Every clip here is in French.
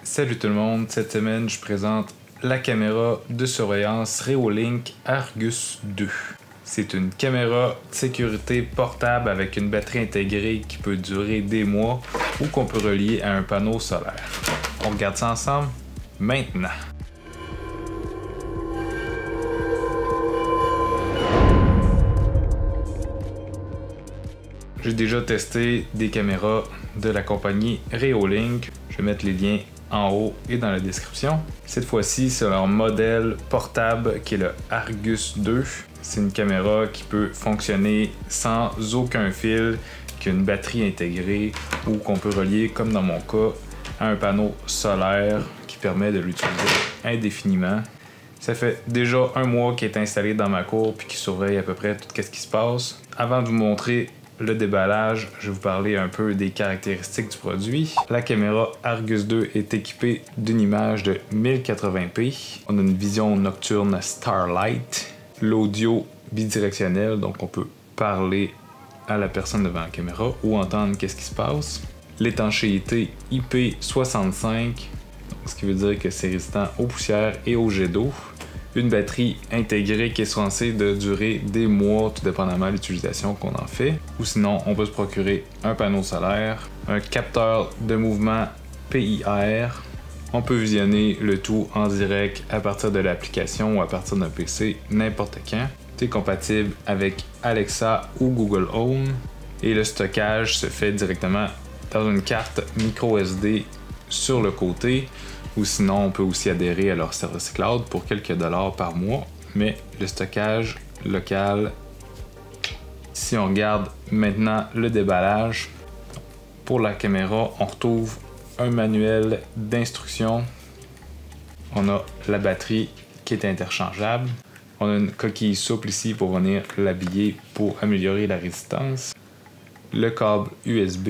Salut tout le monde, cette semaine je présente la caméra de surveillance Reolink Argus 2. C'est une caméra de sécurité portable avec une batterie intégrée qui peut durer des mois ou qu'on peut relier à un panneau solaire. On regarde ça ensemble maintenant. J'ai déjà testé des caméras de la compagnie Reolink. Je vais mettre les liens en haut et dans la description. Cette fois-ci, c'est leur modèle portable qui est le Argus 2. C'est une caméra qui peut fonctionner sans aucun fil, qui a une batterie intégrée ou qu'on peut relier, comme dans mon cas, à un panneau solaire qui permet de l'utiliser indéfiniment. Ça fait déjà un mois qu'il est installé dans ma cour puis qui surveille à peu près tout ce qui se passe. Avant de vous montrer le déballage, je vais vous parler un peu des caractéristiques du produit. La caméra Argus 2 est équipée d'une image de 1080p. On a une vision nocturne Starlight. L'audio bidirectionnel, donc on peut parler à la personne devant la caméra ou entendre qu'est-ce qui se passe. L'étanchéité IP65, ce qui veut dire que c'est résistant aux poussières et aux jets d'eau. Une batterie intégrée qui est censée de durer des mois, tout dépendamment de l'utilisation qu'on en fait. Ou sinon, on peut se procurer un panneau solaire, un capteur de mouvement PIR. On peut visionner le tout en direct à partir de l'application ou à partir d'un PC n'importe quand. C'est compatible avec Alexa ou Google Home. Et le stockage se fait directement dans une carte micro SD sur le côté. Ou sinon, on peut aussi adhérer à leur service cloud pour quelques dollars par mois. Mais le stockage local, si on regarde maintenant le déballage, pour la caméra, on retrouve un manuel d'instruction. On a la batterie qui est interchangeable. On a une coquille souple ici pour venir l'habiller pour améliorer la résistance. Le câble USB.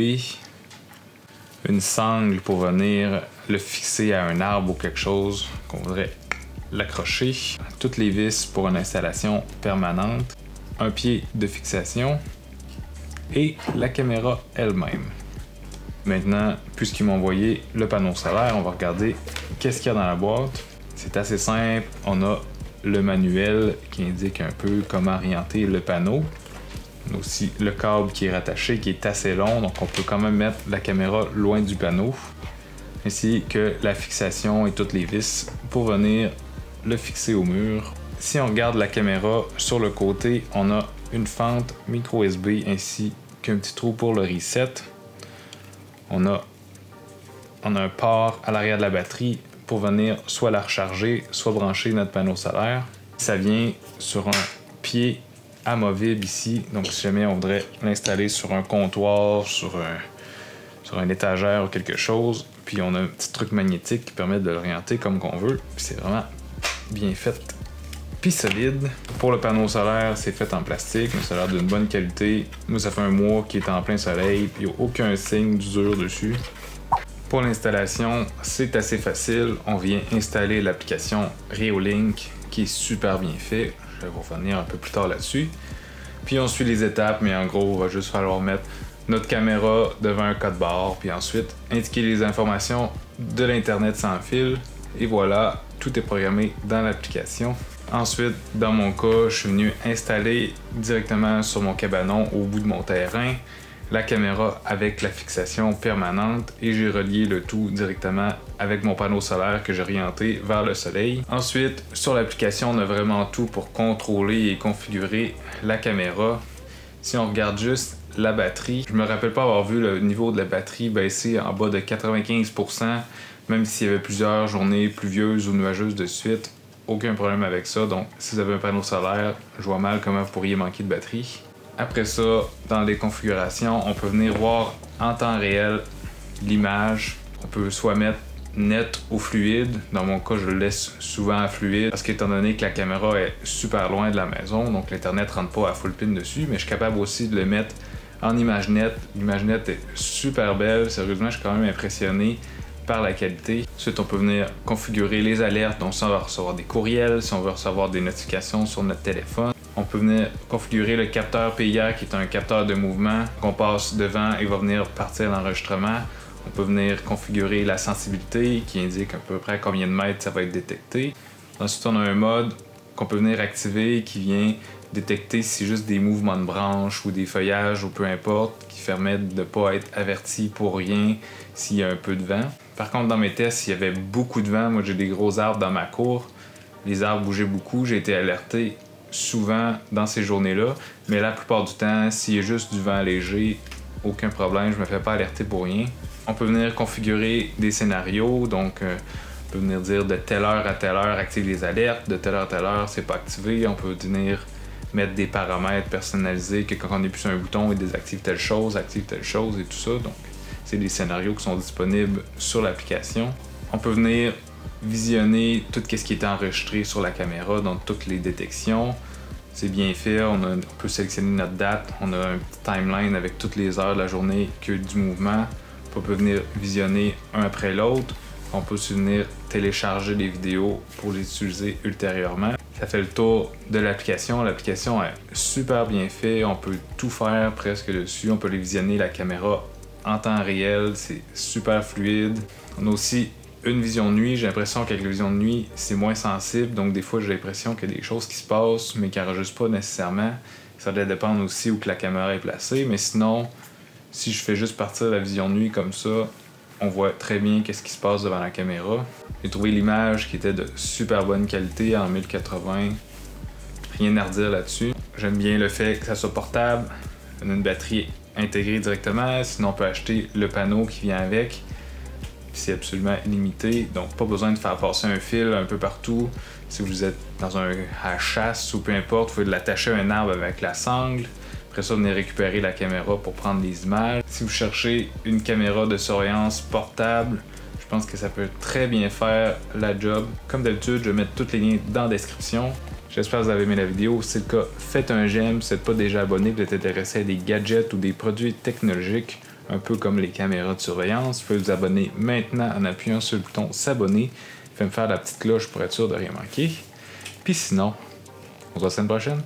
Une sangle pour venir le fixer à un arbre ou quelque chose qu'on voudrait l'accrocher. Toutes les vis pour une installation permanente. Un pied de fixation. Et la caméra elle-même. Maintenant, puisqu'ils m'ont envoyé le panneau solaire, on va regarder qu'est-ce qu'il y a dans la boîte. C'est assez simple. On a le manuel qui indique un peu comment orienter le panneau. On a aussi le câble qui est rattaché, qui est assez long, donc on peut quand même mettre la caméra loin du panneau. Ainsi que la fixation et toutes les vis pour venir le fixer au mur. Si on regarde la caméra sur le côté, on a une fente micro USB ainsi qu'un petit trou pour le reset. On a un port à l'arrière de la batterie pour venir soit la recharger, soit brancher notre panneau solaire. Ça vient sur un pied amovible ici, donc si jamais on voudrait l'installer sur un comptoir, sur une étagère ou quelque chose, puis on a un petit truc magnétique qui permet de l'orienter comme qu'on veut, puis c'est vraiment bien fait puis solide. Pour le panneau solaire, c'est fait en plastique, mais ça a l'air d'une bonne qualité. Moi, ça fait un mois qu'il est en plein soleil, puis il n'y a aucun signe d'usure dessus. Pour l'installation, c'est assez facile. On vient installer l'application Reolink qui est super bien fait. Je vais vous revenir un peu plus tard là-dessus. Puis on suit les étapes, mais en gros, il va juste falloir mettre notre caméra devant un code barre, puis ensuite indiquer les informations de l'Internet sans fil. Et voilà, tout est programmé dans l'application. Ensuite, dans mon cas, je suis venu installer directement sur mon cabanon au bout de mon terrain la caméra avec la fixation permanente et j'ai relié le tout directement avec mon panneau solaire que j'ai orienté vers le soleil. Ensuite, sur l'application, on a vraiment tout pour contrôler et configurer la caméra. Si on regarde juste la batterie, je me rappelle pas avoir vu le niveau de la batterie baisser en bas de 95%, même s'il y avait plusieurs journées pluvieuses ou nuageuses de suite. Aucun problème avec ça, donc si vous avez un panneau solaire, je vois mal comment vous pourriez manquer de batterie. Après ça, dans les configurations, on peut venir voir en temps réel l'image. On peut soit mettre net ou fluide. Dans mon cas, je le laisse souvent à fluide parce qu'étant donné que la caméra est super loin de la maison, donc l'internet rentre pas à full pin dessus, mais je suis capable aussi de le mettre en image nette. L'image nette est super belle. Sérieusement, je suis quand même impressionné par la qualité. Ensuite, on peut venir configurer les alertes, donc si on veut recevoir des courriels, si on veut recevoir des notifications sur notre téléphone. On peut venir configurer le capteur PIR qui est un capteur de mouvement qu'on passe devant et va venir partir l'enregistrement. On peut venir configurer la sensibilité qui indique à peu près à combien de mètres ça va être détecté. Ensuite, on a un mode qu'on peut venir activer qui vient détecter si c'est juste des mouvements de branches ou des feuillages ou peu importe, qui permettent de ne pas être averti pour rien s'il y a un peu de vent. Par contre, dans mes tests, s'il y avait beaucoup de vent, moi j'ai des gros arbres dans ma cour, les arbres bougeaient beaucoup, j'ai été alerté souvent dans ces journées-là, mais la plupart du temps, s'il y a juste du vent léger, aucun problème, je me fais pas alerter pour rien. On peut venir configurer des scénarios, donc on peut venir dire de telle heure à telle heure active les alertes, de telle heure à telle heure c'est pas activé. On peut venir mettre des paramètres personnalisés que quand on appuie sur un bouton, il désactive telle chose, active telle chose et tout ça. Donc c'est des scénarios qui sont disponibles sur l'application. On peut venir visionner tout ce qui est enregistré sur la caméra, donc toutes les détections. C'est bien fait, on peut sélectionner notre date, on a un petit timeline avec toutes les heures de la journée que du mouvement. On peut venir visionner un après l'autre. On peut aussi venir télécharger des vidéos pour les utiliser ultérieurement. Ça fait le tour de l'application. L'application est super bien faite, on peut tout faire presque dessus. On peut les visionner la caméra en temps réel, c'est super fluide. On a aussi une vision de nuit. J'ai l'impression qu'avec la vision de nuit, c'est moins sensible. Donc des fois, j'ai l'impression qu'il y a des choses qui se passent, mais qui n'enregistrent pas nécessairement. Ça doit dépendre aussi où que la caméra est placée. Mais sinon, si je fais juste partir la vision de nuit comme ça, on voit très bien qu'est-ce qui se passe devant la caméra. J'ai trouvé l'image qui était de super bonne qualité en 1080. Rien à redire là-dessus. J'aime bien le fait que ça soit portable. On a une batterie intégrée directement. Sinon, on peut acheter le panneau qui vient avec. C'est absolument limité, donc pas besoin de faire passer un fil un peu partout. Si vous êtes dans un à chasse ou peu importe, vous pouvez l'attacher à un arbre avec la sangle. Après ça, venez récupérer la caméra pour prendre des images. Si vous cherchez une caméra de surveillance portable, je pense que ça peut très bien faire la job. Comme d'habitude, je vais mettre tous les liens dans la description. J'espère que vous avez aimé la vidéo. Si c'est le cas, faites un j'aime. Si vous n'êtes pas déjà abonné, vous êtes intéressé à des gadgets ou des produits technologiques, un peu comme les caméras de surveillance, vous pouvez vous abonner maintenant en appuyant sur le bouton s'abonner. Faites me faire la petite cloche pour être sûr de rien manquer. Puis sinon, on se voit la semaine prochaine.